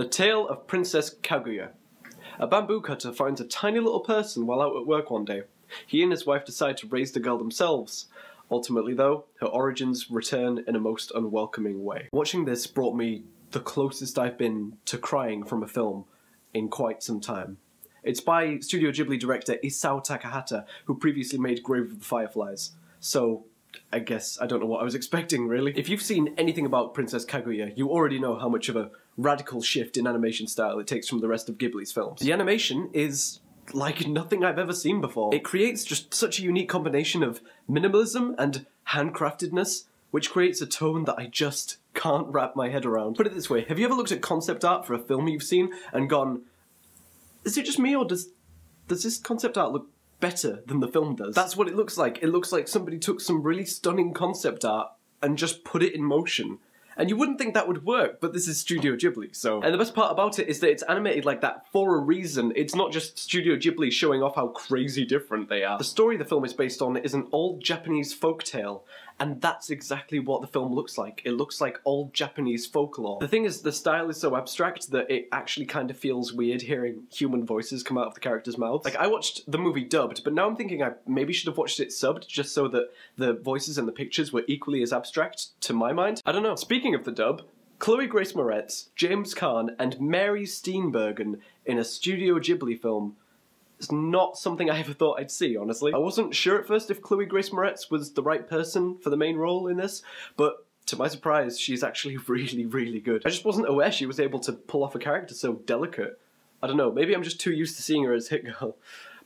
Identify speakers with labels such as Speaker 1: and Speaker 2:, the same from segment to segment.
Speaker 1: The Tale of Princess Kaguya. A bamboo cutter finds a tiny little person while out at work one day. He and his wife decide to raise the girl themselves. Ultimately, though, her origins return in a most unwelcoming way. Watching this brought me the closest I've been to crying from a film in quite some time. It's by Studio Ghibli director Isao Takahata, who previously made Grave of the Fireflies. So, I guess I don't know what I was expecting, really. If you've seen anything about Princess Kaguya, you already know how much of a radical shift in animation style it takes from the rest of Ghibli's films. The animation is like nothing I've ever seen before. It creates just such a unique combination of minimalism and handcraftedness, which creates a tone that I just can't wrap my head around. Put it this way, have you ever looked at concept art for a film you've seen and gone, is it just me, or does this concept art look better than the film does? That's what it looks like. It looks like somebody took some really stunning concept art and just put it in motion. And you wouldn't think that would work, but this is Studio Ghibli, so... And the best part about it is that it's animated like that for a reason. It's not just Studio Ghibli showing off how crazy different they are. The story the film is based on is an old Japanese folktale, and that's exactly what the film looks like. It looks like old Japanese folklore. The thing is, the style is so abstract that it actually kind of feels weird hearing human voices come out of the characters' mouths. Like, I watched the movie dubbed, but now I'm thinking I maybe should have watched it subbed, just so that the voices and the pictures were equally as abstract, to my mind. I don't know. Speaking of the dub, Chloe Grace Moretz, James Caan, and Mary Steenburgen in a Studio Ghibli film is not something I ever thought I'd see, honestly. I wasn't sure at first if Chloe Grace Moretz was the right person for the main role in this, but to my surprise, she's actually really, really good. I just wasn't aware she was able to pull off a character so delicate. I don't know, maybe I'm just too used to seeing her as Hit Girl.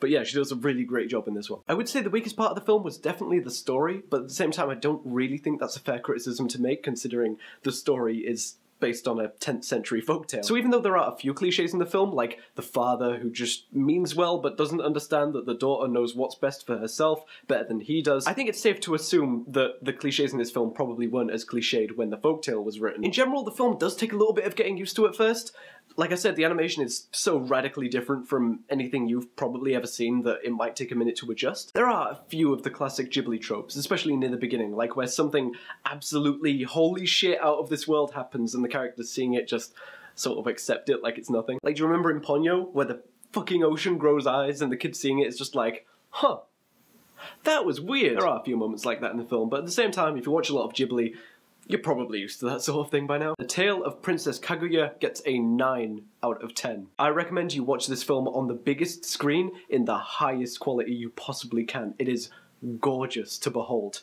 Speaker 1: But yeah, she does a really great job in this one. I would say the weakest part of the film was definitely the story, but at the same time I don't really think that's a fair criticism to make, considering the story is based on a 10th century folktale. So even though there are a few cliches in the film, like the father who just means well but doesn't understand that the daughter knows what's best for herself better than he does, I think it's safe to assume that the cliches in this film probably weren't as cliched when the folktale was written. In general, the film does take a little bit of getting used to at first. Like I said, the animation is so radically different from anything you've probably ever seen that it might take a minute to adjust. There are a few of the classic Ghibli tropes, especially near the beginning, like where something absolutely holy shit out of this world happens and the characters seeing it just sort of accept it like it's nothing. Like, do you remember in Ponyo, where the fucking ocean grows eyes and the kid seeing it is just like, huh, that was weird. There are a few moments like that in the film, but at the same time, if you watch a lot of Ghibli, you're probably used to that sort of thing by now. The Tale of Princess Kaguya gets a 9 out of 10. I recommend you watch this film on the biggest screen in the highest quality you possibly can. It is gorgeous to behold,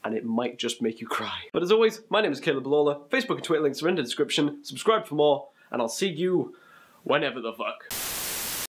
Speaker 1: and it might just make you cry. But as always, my name is Lawlor. Facebook and Twitter links are in the description. Subscribe for more, and I'll see you whenever the fuck.